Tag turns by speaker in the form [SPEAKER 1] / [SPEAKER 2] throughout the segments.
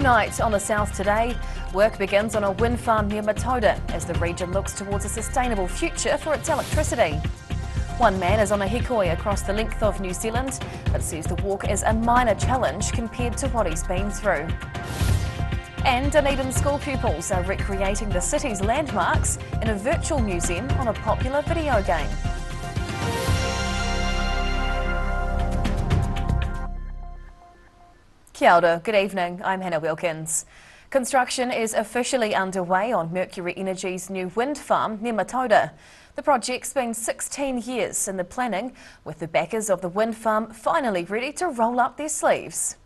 [SPEAKER 1] Tonight on the South Today, work begins on a wind farm near Matoda as the region looks towards a sustainable future for its electricity. One man is on a hikoi across the length of New Zealand, but says the walk is a minor challenge compared to what he's been through. And Dunedin school pupils are recreating the city's landmarks in a virtual museum on a popular video game. Kia ora, good evening, I'm Hannah Wilkins. Construction is officially underway on Mercury Energy's new wind farm near Matoda. The project's been 16 years in the planning, with the backers of the wind farm finally ready to roll up their sleeves.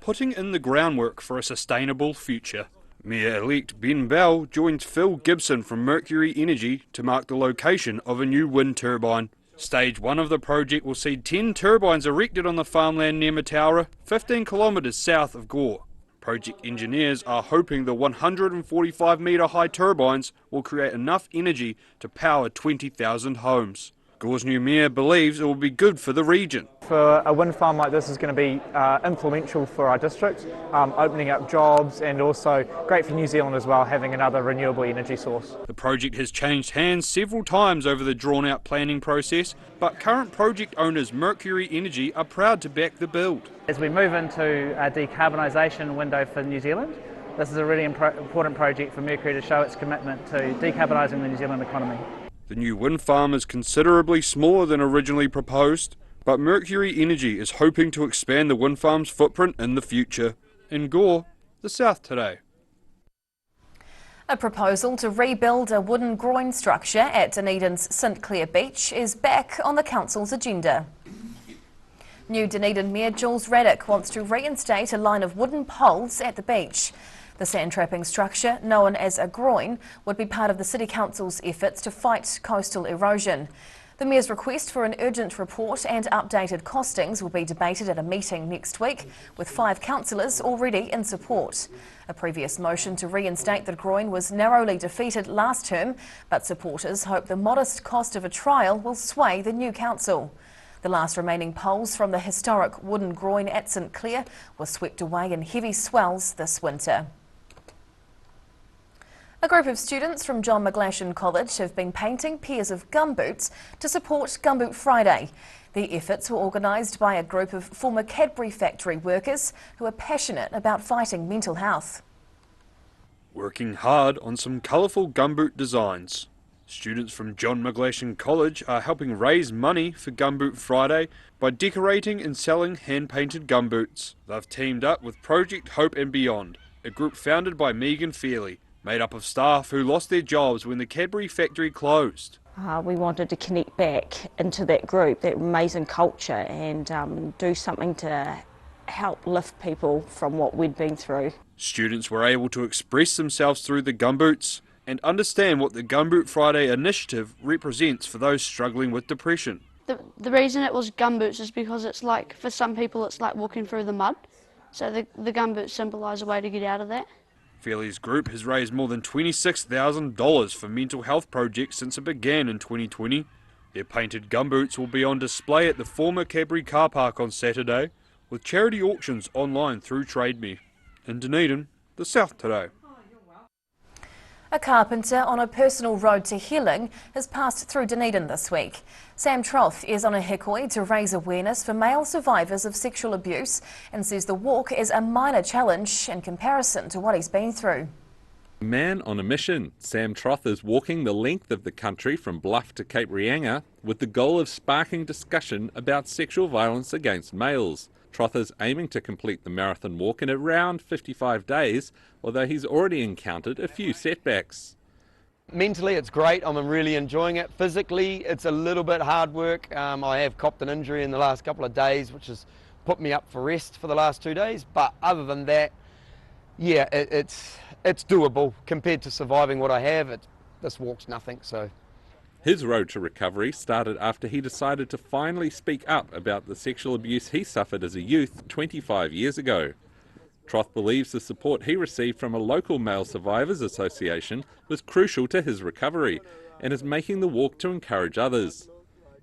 [SPEAKER 2] Putting in the groundwork for a sustainable future. Mayor-elect Ben Bell joins Phil Gibson from Mercury Energy to mark the location of a new wind turbine. Stage 1 of the project will see 10 turbines erected on the farmland near Mataura, 15 kilometres south of Gore. Project engineers are hoping the 145 metre high turbines will create enough energy to power 20,000 homes. Gore's new mayor believes it will be good for the region.
[SPEAKER 3] For a wind farm like this is going to be influential for our district, opening up jobs, and also great for New Zealand as well, having another renewable energy source.
[SPEAKER 2] The project has changed hands several times over the drawn-out planning process, but current project owners Mercury Energy are proud to back the build.
[SPEAKER 3] As we move into a decarbonisation window for New Zealand, this is a really important project for Mercury to show its commitment to decarbonising the New Zealand economy.
[SPEAKER 2] The new wind farm is considerably smaller than originally proposed, but Mercury Energy is hoping to expand the wind farm's footprint in the future. In Gore, the South Today.
[SPEAKER 1] A proposal to rebuild a wooden groin structure at Dunedin's St Clair Beach is back on the council's agenda. New Dunedin Mayor Jules Raddick wants to reinstate a line of wooden poles at the beach. The sand-trapping structure, known as a groin, would be part of the City Council's efforts to fight coastal erosion. The Mayor's request for an urgent report and updated costings will be debated at a meeting next week, with 5 councillors already in support. A previous motion to reinstate the groin was narrowly defeated last term, but supporters hope the modest cost of a trial will sway the new council. The last remaining poles from the historic wooden groin at St Clair were swept away in heavy swells this winter. A group of students from John McGlashan College have been painting pairs of gumboots to support Gumboot Friday. The efforts were organised by a group of former Cadbury factory workers who are passionate about fighting mental health.
[SPEAKER 2] Working hard on some colourful gumboot designs. Students from John McGlashan College are helping raise money for Gumboot Friday by decorating and selling hand-painted gumboots. They've teamed up with Project Hope and Beyond, a group founded by Megan Fairley, made up of staff who lost their jobs when the Cadbury factory closed.
[SPEAKER 4] We wanted to connect back into that group, that amazing culture, and do something to help lift people from what we'd been through.
[SPEAKER 2] Students were able to express themselves through the gumboots and understand what the Gumboot Friday initiative represents for those struggling with depression.
[SPEAKER 5] The reason it was gumboots is because it's like, for some people it's like walking through the mud, so the gumboots symbolise a way to get out of that.
[SPEAKER 2] Fairley's group has raised more than $26,000 for mental health projects since it began in 2020. Their painted gumboots will be on display at the former Cadbury car park on Saturday, with charity auctions online through TradeMe. In Dunedin, the South Today.
[SPEAKER 1] A carpenter on a personal road to healing has passed through Dunedin this week. Sam Troth is on a hikoi to raise awareness for male survivors of sexual abuse and says the walk is a minor challenge in comparison to what he's been through.
[SPEAKER 6] Man on a mission, Sam Troth is walking the length of the country from Bluff to Cape Reinga with the goal of sparking discussion about sexual violence against males. Troth is aiming to complete the marathon walk in around 55 days, although he's already encountered a few setbacks.
[SPEAKER 7] Mentally it's great, I'm really enjoying it. Physically it's a little bit hard work. I have copped an injury in the last couple of days which has put me up for rest for the last 2 days, but other than that, yeah, it's doable compared to surviving what I have. This walk's nothing. So.
[SPEAKER 6] His road to recovery started after he decided to finally speak up about the sexual abuse he suffered as a youth 25 years ago. Troth believes the support he received from a local male survivors association was crucial to his recovery and is making the walk to encourage others.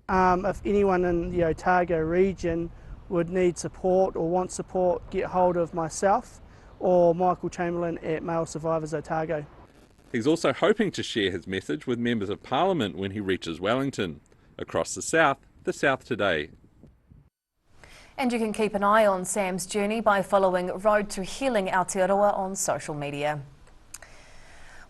[SPEAKER 8] If anyone in the Otago region would need support or want support, get hold of myself or Michael Chamberlain at Male Survivors Otago.
[SPEAKER 6] He's also hoping to share his message with members of Parliament when he reaches Wellington. Across the South Today.
[SPEAKER 1] And you can keep an eye on Sam's journey by following Road to Healing Aotearoa on social media.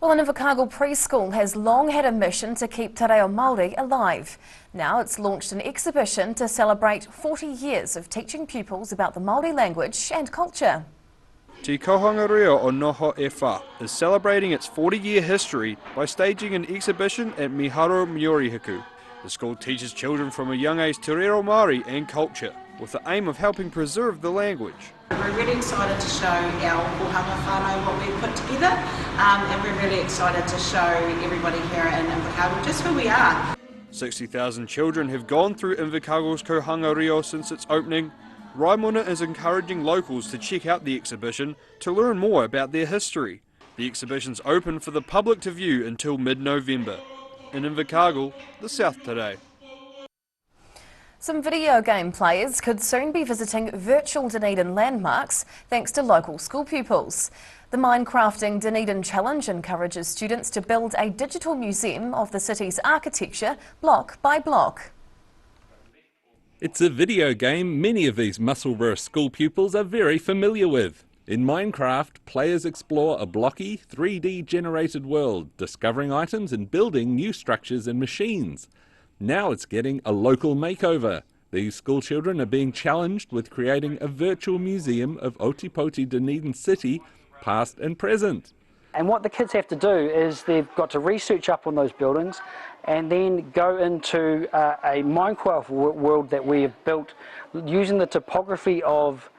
[SPEAKER 1] Well, an Invercargill preschool has long had a mission to keep te reo Māori alive. Now it's launched an exhibition to celebrate 40 years of teaching pupils about the Māori language and culture.
[SPEAKER 2] Te Kohanga Reo o Noho e Wha is celebrating its 40-year history by staging an exhibition at Miharo Miorihiku. The school teaches children from a young age te reo Māori and culture, with the aim of helping preserve the language.
[SPEAKER 9] We're really excited to show our kohanga whānau what we've put together, and we're really excited to show everybody here in Invercargill just who we are.
[SPEAKER 2] 60,000 children have gone through Invercargill's Kohanga Reo since its opening. Raimona is encouraging locals to check out the exhibition to learn more about their history. The exhibition's open for the public to view until mid-November. In Invercargill, the South Today.
[SPEAKER 1] Some video game players could soon be visiting virtual Dunedin landmarks thanks to local school pupils. The Minecrafting Dunedin Challenge encourages students to build a digital museum of the city's architecture block by block.
[SPEAKER 6] It's a video game many of these Musselburgh school pupils are very familiar with. In Minecraft, players explore a blocky, 3D generated world, discovering items and building new structures and machines. Now it's getting a local makeover. These school children are being challenged with creating a virtual museum of Otipoti Dunedin City, past and present.
[SPEAKER 10] And what the kids have to do is they've got to research up on those buildings and then go into a Minecraft world that we have built using the topography of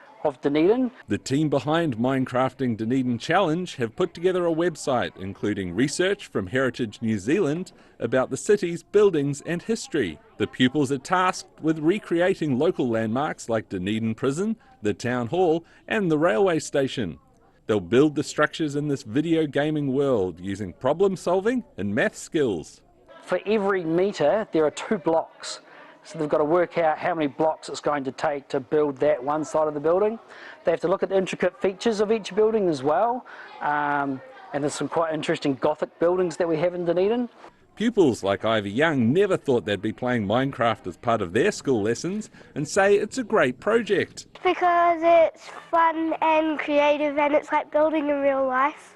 [SPEAKER 10] Dunedin.
[SPEAKER 6] The team behind Minecrafting Dunedin Challenge have put together a website including research from Heritage New Zealand about the city's buildings and history. The pupils are tasked with recreating local landmarks like Dunedin Prison, the Town Hall and the railway station. They'll build the structures in this video gaming world using problem solving and math skills.
[SPEAKER 10] For every metre there are 2 blocks. So they've got to work out how many blocks it's going to take to build that one side of the building. They have to look at the intricate features of each building as well. And there's some quite interesting Gothic buildings that we have in Dunedin.
[SPEAKER 6] Pupils like Ivy Young never thought they'd be playing Minecraft as part of their school lessons and say it's a great project.
[SPEAKER 11] Because it's fun and creative and it's like building in real life.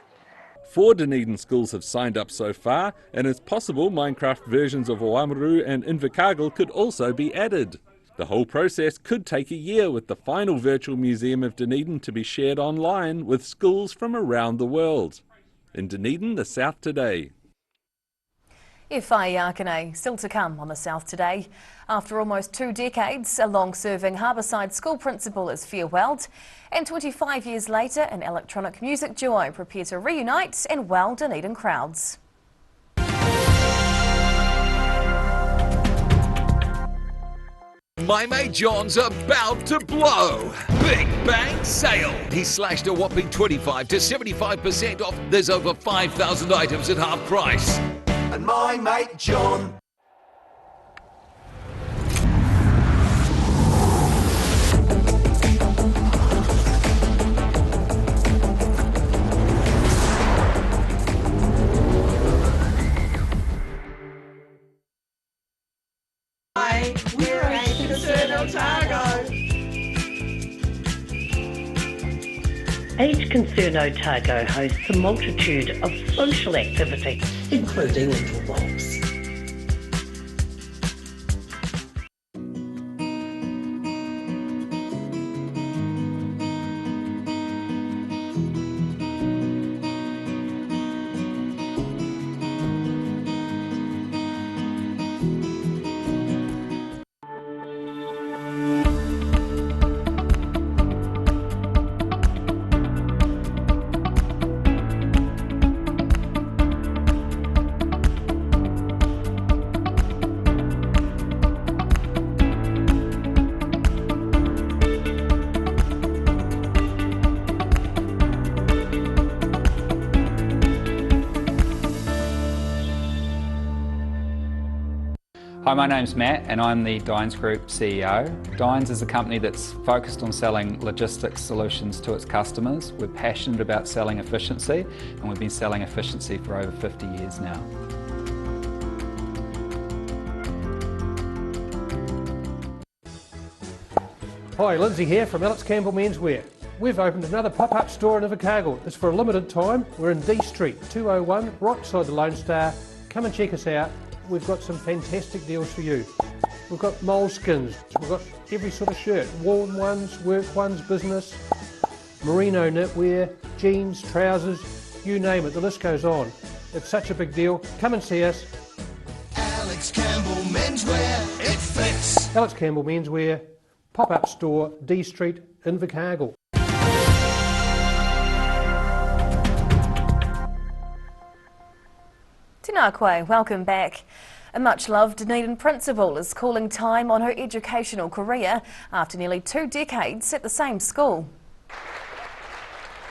[SPEAKER 6] 4 Dunedin schools have signed up so far, and it's possible Minecraft versions of Oamaru and Invercargill could also be added. The whole process could take a year, with the final virtual museum of Dunedin to be shared online with schools from around the world. In Dunedin, the South Today.
[SPEAKER 1] Whai Akane, still to come on the South Today. After almost 2 decades, a long-serving Harbourside school principal is farewelled, and 25 years later, an electronic music duo prepare to reunite and wow Dunedin crowds.
[SPEAKER 12] My mate John's about to blow. Big bang sale. He slashed a whopping 25 to 75% off. There's over 5,000 items at half price. And my mate John.
[SPEAKER 9] Hi, we're Age Concern Otago.
[SPEAKER 13] Age Concern Otago hosts a multitude of social activities, including little walks.
[SPEAKER 14] Hi, my name's Matt and I'm the Dines Group CEO. Dines is a company that's focused on selling logistics solutions to its customers. We're passionate about selling efficiency and we've been selling efficiency for over 50 years now.
[SPEAKER 15] Hi, Lindsay here from Alex Campbell Menswear. We've opened another pop-up store in Invercargill. It's for a limited time. We're in D Street, 201, right beside the Lone Star. Come and check us out. We've got some fantastic deals for you. We've got moleskins, we've got every sort of shirt, worn ones, work ones, business, merino knitwear, jeans, trousers, you name it, the list goes on. It's such a big deal. Come and see us.
[SPEAKER 12] Alex Campbell Menswear, it fits.
[SPEAKER 15] Alex Campbell Menswear, pop-up store, D Street, Invercargill.
[SPEAKER 1] Tēnā koe, welcome back. A much-loved Dunedin principal is calling time on her educational career after nearly 2 decades at the same school.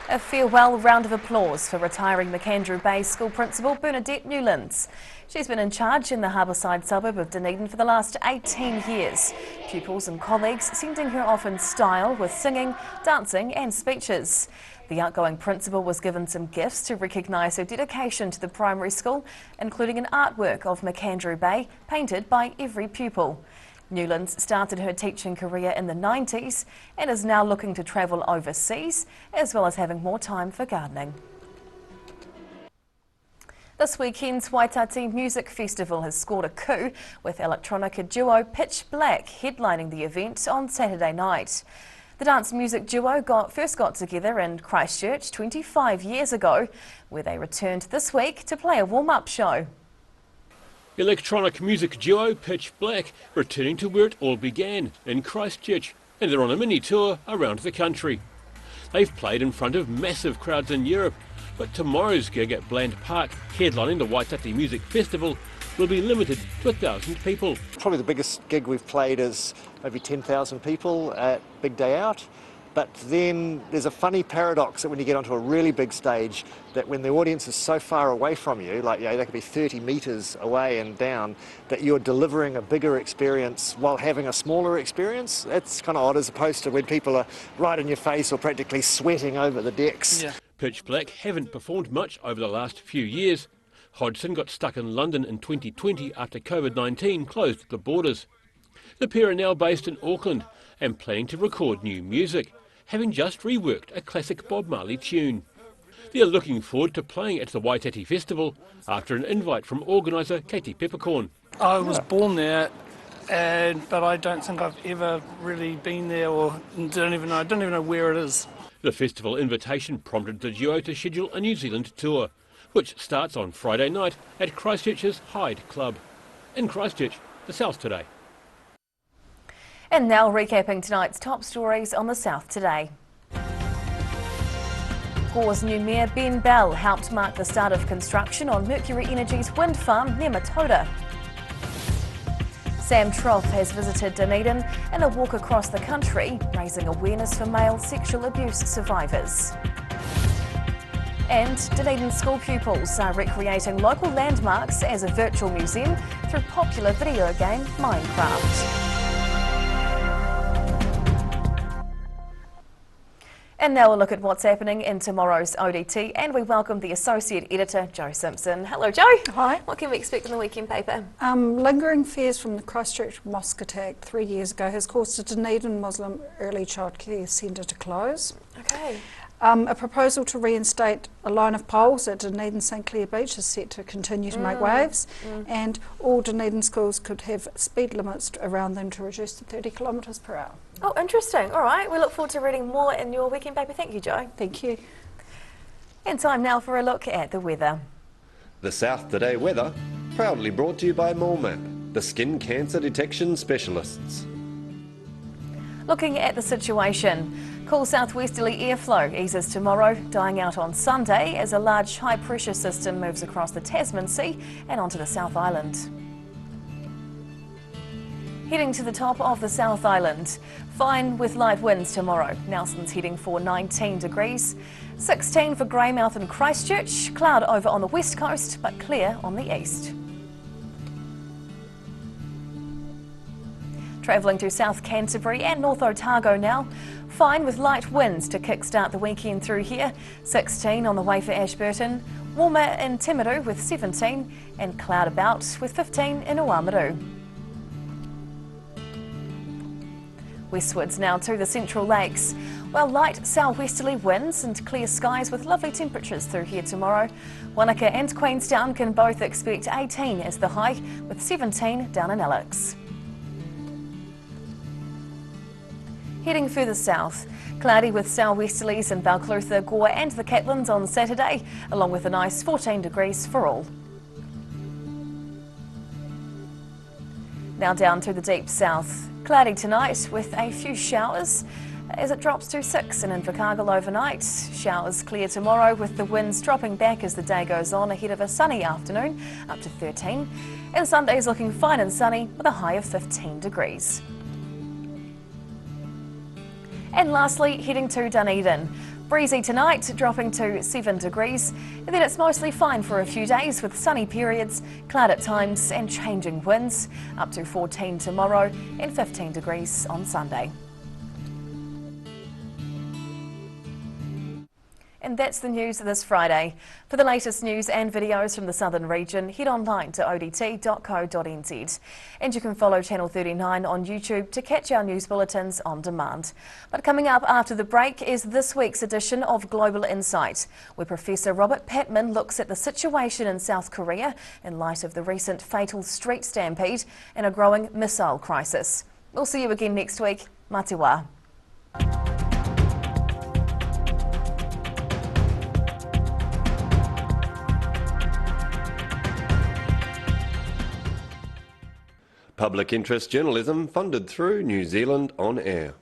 [SPEAKER 1] A farewell round of applause for retiring McAndrew Bay School Principal Bernadette Newlands. She's been in charge in the harbourside suburb of Dunedin for the last 18 years. Pupils and colleagues sending her off in style with singing, dancing and speeches. The outgoing principal was given some gifts to recognise her dedication to the primary school, including an artwork of McAndrew Bay painted by every pupil. Newlands started her teaching career in the 90s and is now looking to travel overseas, as well as having more time for gardening. This weekend's Waitati Music Festival has scored a coup, with electronica duo Pitch Black headlining the event on Saturday night. The dance music duo first got together in Christchurch 25 years ago, where they returned this week to play a warm-up show.
[SPEAKER 16] Electronic music duo Pitch Black returning to where it all began, in Christchurch, and they're on a mini tour around the country. They've played in front of massive crowds in Europe, but tomorrow's gig at Bland Park, headlining the Waitati Music Festival, will be limited to 1,000 people.
[SPEAKER 17] Probably the biggest gig we've played is maybe 10,000 people at Big Day Out. But then there's a funny paradox that when you get onto a really big stage, that when the audience is so far away from you, like they could be 30 metres away and down, that you're delivering a bigger experience while having a smaller experience. That's kind of odd, as opposed to when people are right in your face or practically sweating over the decks.
[SPEAKER 16] Yeah. Pitch Black haven't performed much over the last few years. Hodgson got stuck in London in 2020 after COVID-19 closed the borders. The pair are now based in Auckland and planning to record new music, having just reworked a classic Bob Marley tune. They are looking forward to playing at the Waitati Festival after an invite from organiser Katie Peppercorn.
[SPEAKER 18] I was born there, but I don't think I've ever really been there, or I don't even know where it is.
[SPEAKER 16] The festival invitation prompted the duo to schedule a New Zealand tour, which starts on Friday night at Christchurch's Hyde Club. In Christchurch, the South Today.
[SPEAKER 1] And now recapping tonight's top stories on the South Today. Gore's new mayor Ben Bell helped mark the start of construction on Mercury Energy's wind farm near Matoda. Sam Troth has visited Dunedin in a walk across the country, raising awareness for male sexual abuse survivors. And Dunedin school pupils are recreating local landmarks as a virtual museum through popular video game Minecraft. And now we'll look at what's happening in tomorrow's ODT, and we welcome the Associate Editor, Jo Simpson. Hello, Jo.
[SPEAKER 19] Hi.
[SPEAKER 1] What can we expect in the weekend paper?
[SPEAKER 19] Lingering fears from the Christchurch mosque attack 3 years ago has caused a Dunedin Muslim early childcare centre to close.
[SPEAKER 1] Okay.
[SPEAKER 19] A proposal to reinstate a line of poles at Dunedin St Clair Beach is set to continue to make waves, and all Dunedin schools could have speed limits around them to reduce to 30 kilometres per hour.
[SPEAKER 1] Oh, interesting. All right. We look forward to reading more in your weekend paper. Thank you, Jo.
[SPEAKER 19] Thank you.
[SPEAKER 1] And time now for a look at the weather.
[SPEAKER 20] The South Today weather, proudly brought to you by MoleMap, the skin cancer detection specialists.
[SPEAKER 1] Looking at the situation, cool southwesterly airflow eases tomorrow, dying out on Sunday as a large high-pressure system moves across the Tasman Sea and onto the South Island. Heading to the top of the South Island, fine with light winds tomorrow. Nelson's heading for 19 degrees, 16 for Greymouth and Christchurch, cloud over on the west coast but clear on the east. Travelling to South Canterbury and North Otago now. Fine with light winds to kickstart the weekend through here. 16 on the way for Ashburton. Warmer in Timaru with 17 and cloud about with 15 in Oamaru. Westwards now to the Central Lakes. Well, light southwesterly winds and clear skies with lovely temperatures through here tomorrow. Wanaka and Queenstown can both expect 18 as the high with 17 down in Alex. Heading further south, cloudy with southwesterlies in Balclutha, Gore and the Catlins on Saturday, along with a nice 14 degrees for all. Now down to the deep south, cloudy tonight with a few showers as it drops to 6 in Invercargill overnight. Showers clear tomorrow with the winds dropping back as the day goes on ahead of a sunny afternoon up to 13. And Sunday's looking fine and sunny with a high of 15 degrees. And lastly, heading to Dunedin. Breezy tonight, dropping to 7 degrees. And then it's mostly fine for a few days with sunny periods, cloud at times and changing winds. Up to 14 tomorrow and 15 degrees on Sunday. And that's the news this Friday. For the latest news and videos from the southern region, head online to odt.co.nz. And you can follow Channel 39 on YouTube to catch our news bulletins on demand. But coming up after the break is this week's edition of Global Insight, where Professor Robert Patman looks at the situation in South Korea in light of the recent fatal street stampede and a growing missile crisis. We'll see you again next week. Mā te wā.
[SPEAKER 20] Public interest journalism funded through New Zealand On Air.